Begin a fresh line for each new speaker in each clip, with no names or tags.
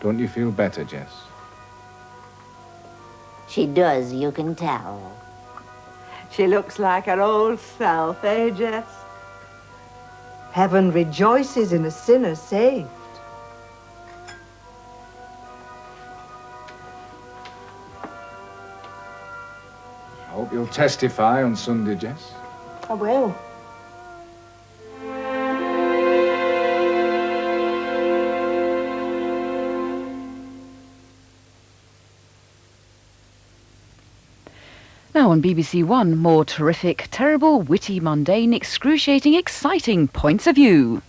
Don't you feel better, Jess?
She does, you can tell.
She looks like her old self, eh, Jess?
Heaven rejoices in a sinner saved.
I hope you'll testify on Sunday, Jess.
I will.
Now on BBC One, more terrific, terrible, witty, mundane, excruciating, exciting points of view.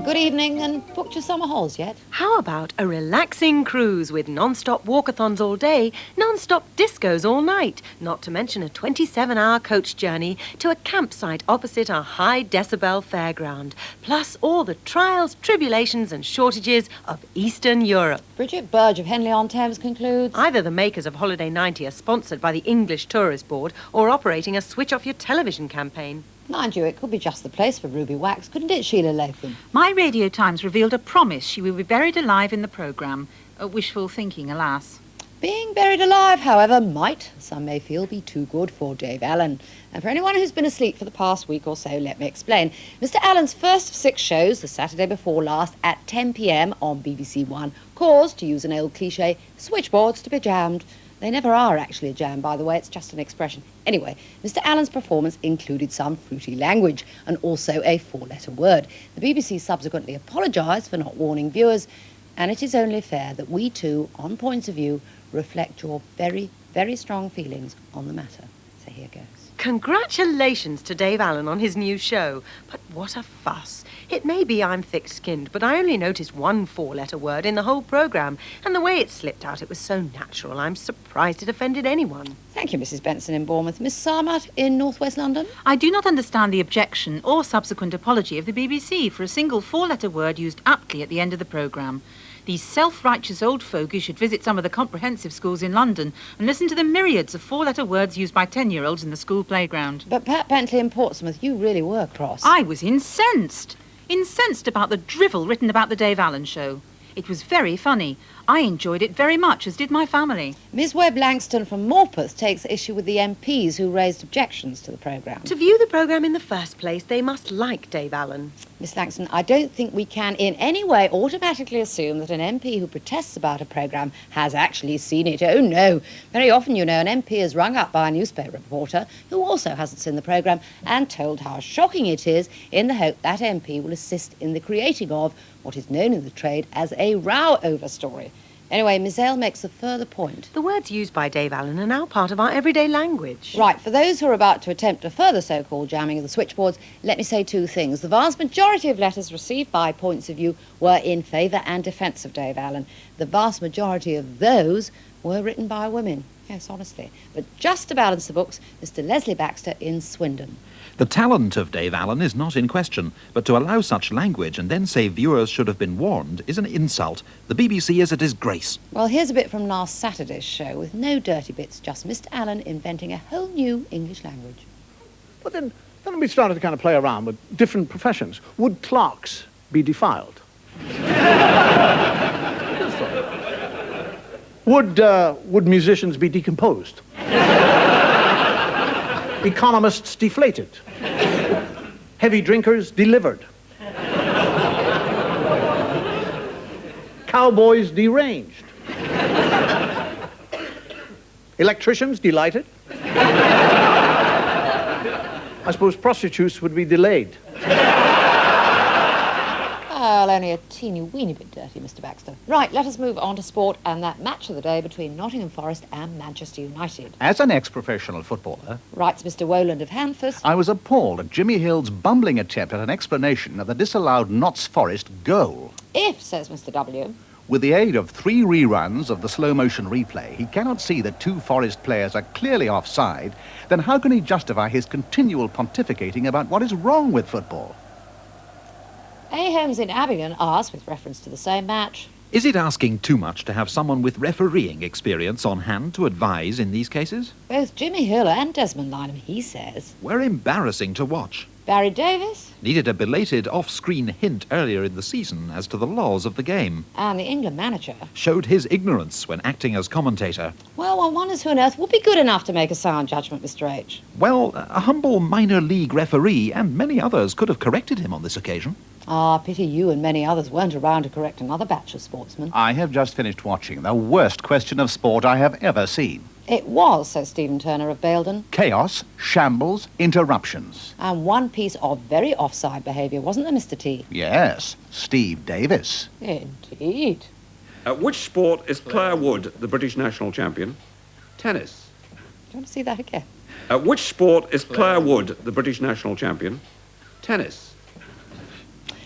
Good evening, and booked your summer holes yet?
How about a relaxing cruise with non-stop walkathons all day, non-stop discos all night, not to mention a 27-hour coach journey to a campsite opposite a high-decibel fairground, plus all the trials, tribulations and shortages of Eastern Europe.
Bridget Burge of Henley-on-Thames concludes...
Either the makers of Holiday 90 are sponsored by the English Tourist Board or operating a switch-off-your-television campaign.
Mind you, it could be just the place for Ruby Wax, couldn't it, Sheila Latham?
My Radio Times revealed a promise she will be buried alive in the programme. Wishful thinking, alas.
Being buried alive, however, might, some may feel, be too good for Dave Allen. And for anyone who's been asleep for the past week or so, let me explain. Mr. Allen's first of 6 shows, the Saturday before last, at 10 p.m. on BBC One, caused, to use an old cliché, switchboards to be jammed. They never are actually a jam, by the way, it's just an expression. Anyway, Mr. Allen's performance included some fruity language and also a 4-letter word. The BBC subsequently apologised for not warning viewers, and it is only fair that we too, on Points of View, reflect your very, very strong feelings on the matter. So here goes.
Congratulations to Dave Allen on his new show. But what a fuss. It may be I'm thick-skinned, but I only noticed one 4-letter word in the whole programme, and the way it slipped out, it was so natural, I'm surprised it offended anyone.
Thank you, Mrs. Benson in Bournemouth. Miss Sarmat in North West London?
I do not understand the objection or subsequent apology of the BBC for a single 4-letter word used aptly at the end of the programme. These self-righteous old fogies should visit some of the comprehensive schools in London and listen to the myriads of 4-letter words used by 10-year-olds in the school playground.
But Pat Bentley in Portsmouth, you really were cross.
I was incensed. Incensed about the drivel written about the Dave Allen show. It was very funny. I enjoyed it very much, as did my family.
Ms. Webb Langston from Morpeth takes issue with the MPs who raised objections to the programme.
To view the programme in the first place, they must like Dave Allen.
Miss Langston, I don't think we can in any way automatically assume that an MP who protests about a programme has actually seen it. Oh, no. Very often, you know, an MP is rung up by a newspaper reporter who also hasn't seen the programme and told how shocking it is in the hope that MP will assist in the creating of what is known in the trade as a row-over story. Anyway, Miss Ale makes a further point.
The words used by Dave Allen are now part of our everyday language.
Right, for those who are about to attempt a further so-called jamming of the switchboards, let me say 2 things. The vast majority of letters received by Points of View were in favour and defence of Dave Allen. The vast majority of those were written by women. Yes, honestly. But just to balance the books, Mr. Leslie Baxter in Swindon.
The talent of Dave Allen is not in question, but to allow such language and then say viewers should have been warned is an insult. The BBC is a disgrace.
Well, here's a bit from last Saturday's show with no dirty bits, just Mr. Allen inventing a whole new English language.
But then we started to kind of play around with different professions. Would clerks be defiled? Would musicians be decomposed? Economists deflated? Heavy drinkers delivered? Cowboys deranged? Electricians delighted? I suppose prostitutes would be delayed.
Well, only a teeny weeny bit dirty, Mr. Baxter. Right, let us move on to sport and that match of the day between Nottingham Forest and Manchester United.
As an ex-professional footballer,
Writes Mr. Woland of Handforth,
I was appalled at Jimmy Hill's bumbling attempt at an explanation of the disallowed Notts Forest goal.
if, says Mr. W,
With the aid of 3 reruns of the slow-motion replay, he cannot see that 2 Forest players are clearly offside, then how can he justify his continual pontificating about what is wrong with football?
A. Holmes in Abingdon asks, with reference to the same match,
Is it asking too much to have someone with refereeing experience on hand to advise in these cases?
Both Jimmy Hill and Desmond Lynham, he says.
Were embarrassing to watch.
Barry Davis?
Needed a belated off-screen hint earlier in the season as to the laws of the game.
And the England manager?
Showed his ignorance when acting as commentator.
Well, one wonders who on earth would be good enough to make a sound judgment, Mr. H.
Well, a humble minor league referee and many others could have corrected him on this occasion.
Ah, pity you and many others weren't around to correct another batch of sportsmen.
I have just finished watching the worst question of sport I have ever seen.
It was, says Stephen Turner of Baildon.
Chaos, shambles, interruptions.
And one piece of very offside behaviour, wasn't there, Mr. T?
Yes, Steve Davis.
Indeed.
At which sport is Claire Wood the British national champion? Tennis.
Do you want to see that again?
At which sport is Claire Wood the British national champion? Tennis.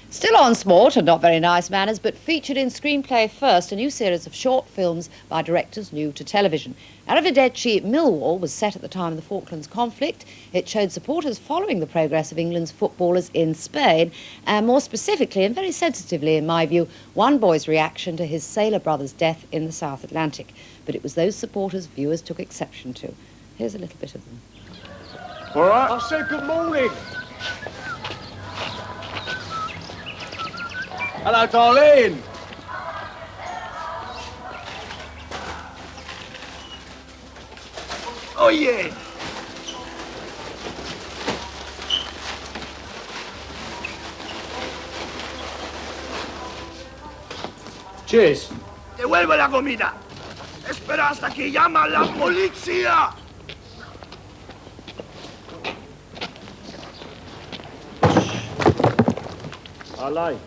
Still on sport, and not very nice manners, but featured in Screenplay First, a new series of short films by directors new to television. Arrivederci Millwall was set at the time of the Falklands conflict. It showed supporters following the progress of England's footballers in Spain, and more specifically, and very sensitively in my view, one boy's reaction to his sailor brother's death in the South Atlantic. But it was those supporters viewers took exception to. Here's a little bit of them.
All right. I'll say good morning. Hello, darling. Oh, yeah. Cheers.
Devuelve la comida. Espera hasta que llama la policía.
I like.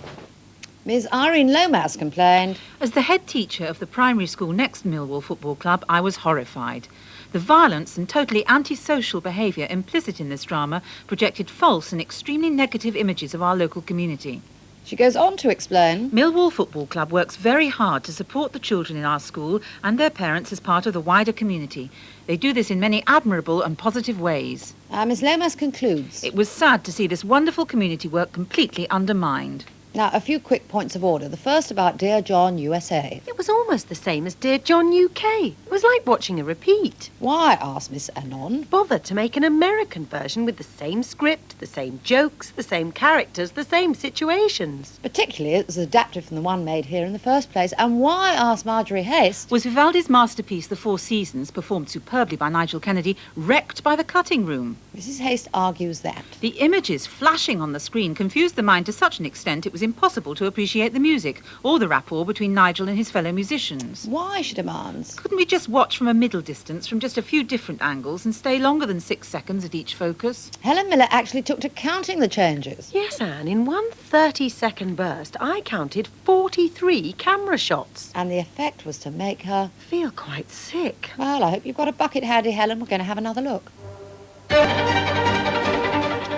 Ms. Irene Lomas complained.
As the head teacher of the primary school next to Millwall Football Club, I was horrified. The violence and totally antisocial behaviour implicit in this drama projected false and extremely negative images of our local community.
She goes on to explain.
Millwall Football Club works very hard to support the children in our school and their parents as part of the wider community. They do this in many admirable and positive ways.
Ms. Lomas concludes.
It was sad to see this wonderful community work completely undermined.
Now, a few quick points of order. The first about Dear John, USA.
It was almost the same as Dear John, UK. It was like watching a repeat.
Why, asked Miss Anon.
Bothered to make an American version with the same script, the same jokes, the same characters, the same situations.
Particularly, it was adapted from the one made here in the first place. And why, asked Marjorie Haste,
was Vivaldi's masterpiece, The Four Seasons, performed superbly by Nigel Kennedy, wrecked by the cutting room?
Mrs. Haste argues that
the images flashing on the screen confused the mind to such an extent it was impossible to appreciate the music or the rapport between Nigel and his fellow musicians.
Why, she demands?
Couldn't we just watch from a middle distance, from just a few different angles, and stay longer than 6 seconds at each focus?
Helen Miller actually took to counting the changes.
Yes, Anne, in one 30-second burst, I counted 43 camera shots.
And the effect was to make her
feel quite sick.
Well, I hope you've got a bucket handy, Helen. We're going to have another look.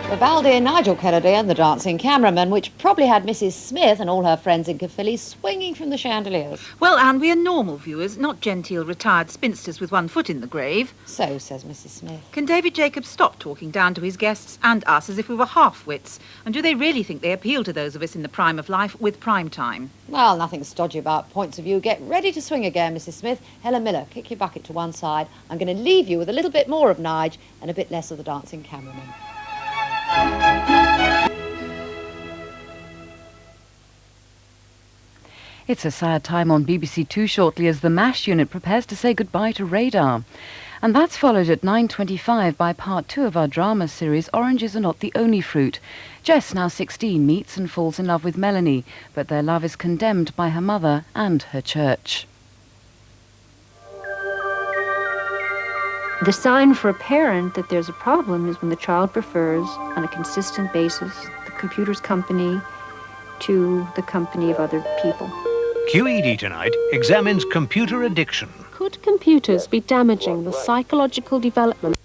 Vivaldi and Nigel Kennedy and the dancing cameraman, which probably had Mrs. Smith and all her friends in Caerphilly swinging from the chandeliers.
Well, Anne, we are normal viewers, not genteel retired spinsters with one foot in the grave.
So, says Mrs. Smith.
Can David Jacobs stop talking down to his guests and us as if we were half-wits? And do they really think they appeal to those of us in the prime of life with prime time?
Well, nothing stodgy about points of view. Get ready to swing again, Mrs. Smith. Helen Miller, kick your bucket to one side. I'm going to leave you with a little bit more of Nige and a bit less of the dancing cameraman.
It's a sad time on BBC Two shortly as the MASH unit prepares to say goodbye to Radar. And that's followed at 9:25 by part 2 of our drama series, Oranges Are Not the Only Fruit. Jess, now 16, meets and falls in love with Melanie, but their love is condemned by her mother and her church.
The sign for a parent that there's a problem is when the child prefers, on a consistent basis, the computer's company to the company of other people.
QED tonight examines computer addiction.
Could computers be damaging the psychological development